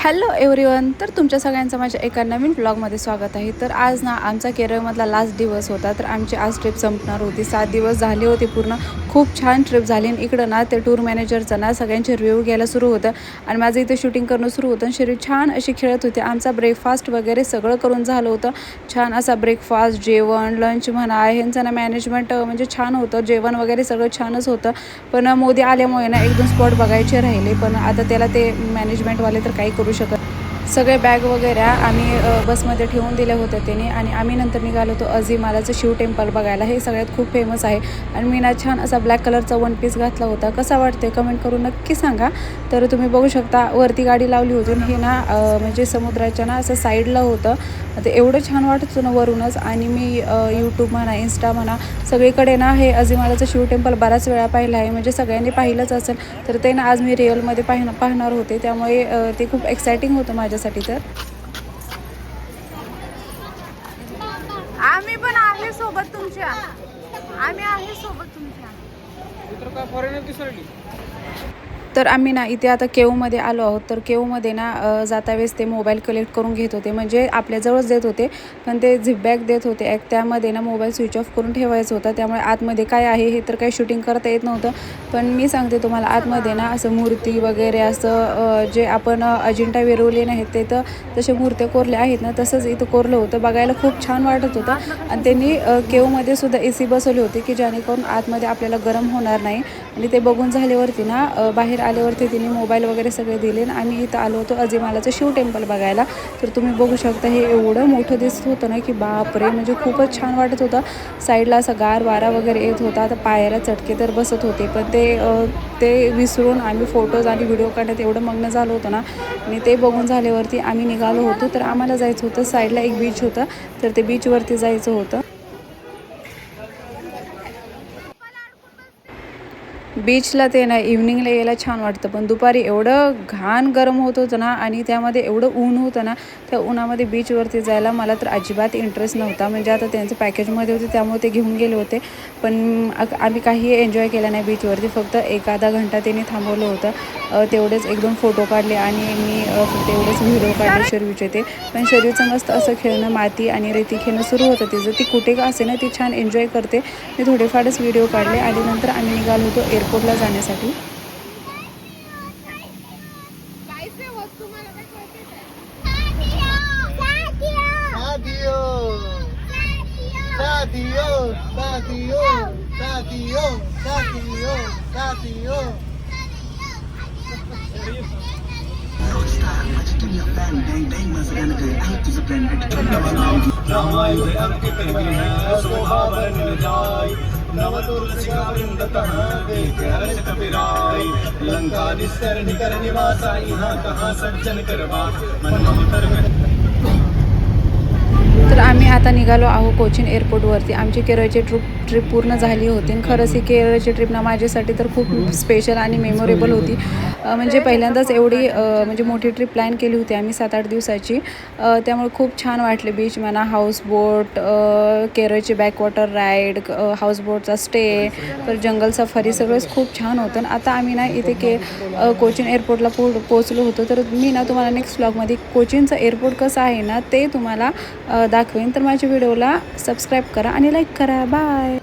Hello everyone. तर तुमच्या सगळ्यांचं माझ्या एका नवीन ब्लॉगमध्ये स्वागत आहे. तर आज ना आमचा केरळमधला लास्ट दिवस होता. तर आमची आज ट्रिप संपणार होती. 7 दिवस झाले होते पूर्ण. खूप छान ट्रिप झाली. आणि इकडं ना ते टूर मॅनेजरचं ना सगळ्यांचे रिव्ह्यू घ्यायला सुरू होतं आणि माझं इथे शूटिंग करणं सुरू होतं. शरीर छान अशी खेळत होते. आमचा ब्रेकफास्ट वगैरे सगळं करून झालं होतं. छान असा ब्रेकफास्ट, जेवण, लंच म्हणा, ह्यांचं ना मॅनेजमेंट म्हणजे छान होतं. जेवण वगैरे सगळं छानच होतं. पण मोदी आल्यामुळे ना 1-2 स्पॉट बघायचे राहिले. पण आता त्याला ते मॅनेजमेंटवाले तर काही करू शकत. सगळे बॅग वगैरे आम्ही बसमध्ये ठेवून दिल्या होत्या त्याने. आणि आम्ही नंतर निघालो होतो अजिमालाचं शिव टेम्पल बघायला. हे सगळ्यात खूप फेमस आहे. आणि मी ना छान असा ब्लॅक कलरचा वन पीस घातला होता. कसा वाटते कमेंट करून नक्की सांगा. तर तुम्ही बघू शकता वरती गाडी लावली होती. हे ना म्हणजे समुद्राच्या ना असं साईडला होतं. ते एवढं छान वाटत होतं ना वरूनच. आणि मी यूट्यूब म्हणा, इंस्टा म्हणा, सगळीकडे ना हे अजिमालाचं शिव टेम्पल बऱ्याच वेळा पाहिलं आहे. म्हणजे सगळ्यांनी पाहिलंच असेल. तर ते ना आज मी रिअलमध्ये पाहणार होते. त्यामुळे ते खूप एक्सायटिंग होतं माझ्यासाठी. तर आम्ही पण आहे सोबत तुमच्या. आम्ही आहे सोबत तुमच्या. तर आम्ही ना इथे आता केवमध्ये आलो आहोत. तर केवमध्ये ना जाता वेळेस ते मोबाईल कलेक्ट करून घेत होते. म्हणजे आपल्याजवळच देत होते. पण ते झिप बॅग देत होते. त्यामध्ये ना मोबाईल स्विच ऑफ करून ठेवायचं होतं. त्यामुळे आतमध्ये काय आहे हे तर काही शूटिंग करता येत नव्हतं. पण मी सांगते तुम्हाला, आतमध्ये ना असं मूर्ती वगैरे असं जे आपण अजिंठा वेरूळलेले आहेत ते तर तसे मूर्त्या कोरल्या आहेत ना, तसंच इथं कोरलं होतं. बघायला खूप छान वाटत होतं. आणि त्यांनी केवमध्ये सुद्धा AC बसवली होती की जेणेकरून आतमध्ये आपल्याला गरम होणार नाही. आणि ते बघून झाल्यावरती ना बाहेर आल्यावरती तिने मोबाईल वगैरे सगळे दिले. आणि आम्ही इथं आलो होतो अजिमालाचं शिव टेम्पल बघायला. तर तुम्ही बघू शकता हे एवढं मोठं दिसत होतं ना की बापरे, म्हणजे खूपच छान वाटत होतं. साईडला असा गार वारा वगैरे येत होता. आता पायाला चटके तर बसत होते. पण ते विसरून आम्ही फोटोज आणि व्हिडिओ काढण्यात एवढं मग्न झालो होतो ना. आणि ते बघून झाल्यावरती आम्ही निघालो होतो. तर आम्हाला जायचं होतं, साईडला एक बीच होतं. तर ते बीचवरती जायचं होतं. बीचला ते ना इव्हनिंगला यायला छान वाटतं. पण दुपारी एवढं घाण गरम होत होतं ना. आणि त्यामध्ये एवढं ऊन होतं ना. त्या उन्हामध्ये बीचवरती जायला मला तर अजिबात इंटरेस्ट नव्हता. म्हणजे आता त्यांचं पॅकेजमध्ये होते त्यामुळे ते घेऊन गेले होते. पण आम्ही काही एन्जॉय केला नाही बीचवरती. फक्त 1-आधा घंटा त्यांनी थांबवलं होतं. तेवढेच 1-2 फोटो काढले. आणि मी फक्त एवढेच व्हिडिओ काढले शर्वीचे ते. पण शर्वीचं मस्त असं खेळणं, माती आणि रेती खेळणं सुरू होतं तिचं. ती कुठे का असे ना ती छान एन्जॉय करते. मी थोडेफारच व्हिडिओ काढले. आणि नंतर आम्ही निघालो होतो एअरपोर्टला जाण्यासाठी. लंका निस्तर निकर निवासा यहाँ कहाँ सज्जन करवा तर आम्ही आता निघालो आहो कोचीन एअरपोर्टवरती. आमची केरळची ट्रिप पूर्ण झाली होती. आणि खरंच ही केरळची ट्रिप ना माझ्यासाठी तर खूप स्पेशल आणि मेमोरेबल होती. म्हणजे पहिल्यांदाच एवढी म्हणजे मोठी ट्रिप प्लॅन केली होती आम्ही 7-8 दिवसाची. त्यामुळे खूप छान वाटले. बीच म्हणा, हाऊसबोट, केरळची बॅकवॉटर राईड, हाऊसबोटचा स्टे, तर जंगल सफारी सगळंच खूप छान होतं. आणि आता आम्ही ना इथे कोचीन एअरपोर्टला पोहोचलो होतो. तर मी ना तुम्हाला नेक्स्ट व्लॉगमध्ये कोचीनचं एअरपोर्ट कसं आहे ना ते तुम्हाला दाखवेन. तर माझ्या व्हिडिओला सबस्क्राईब करा आणि लाईक करा. बाय.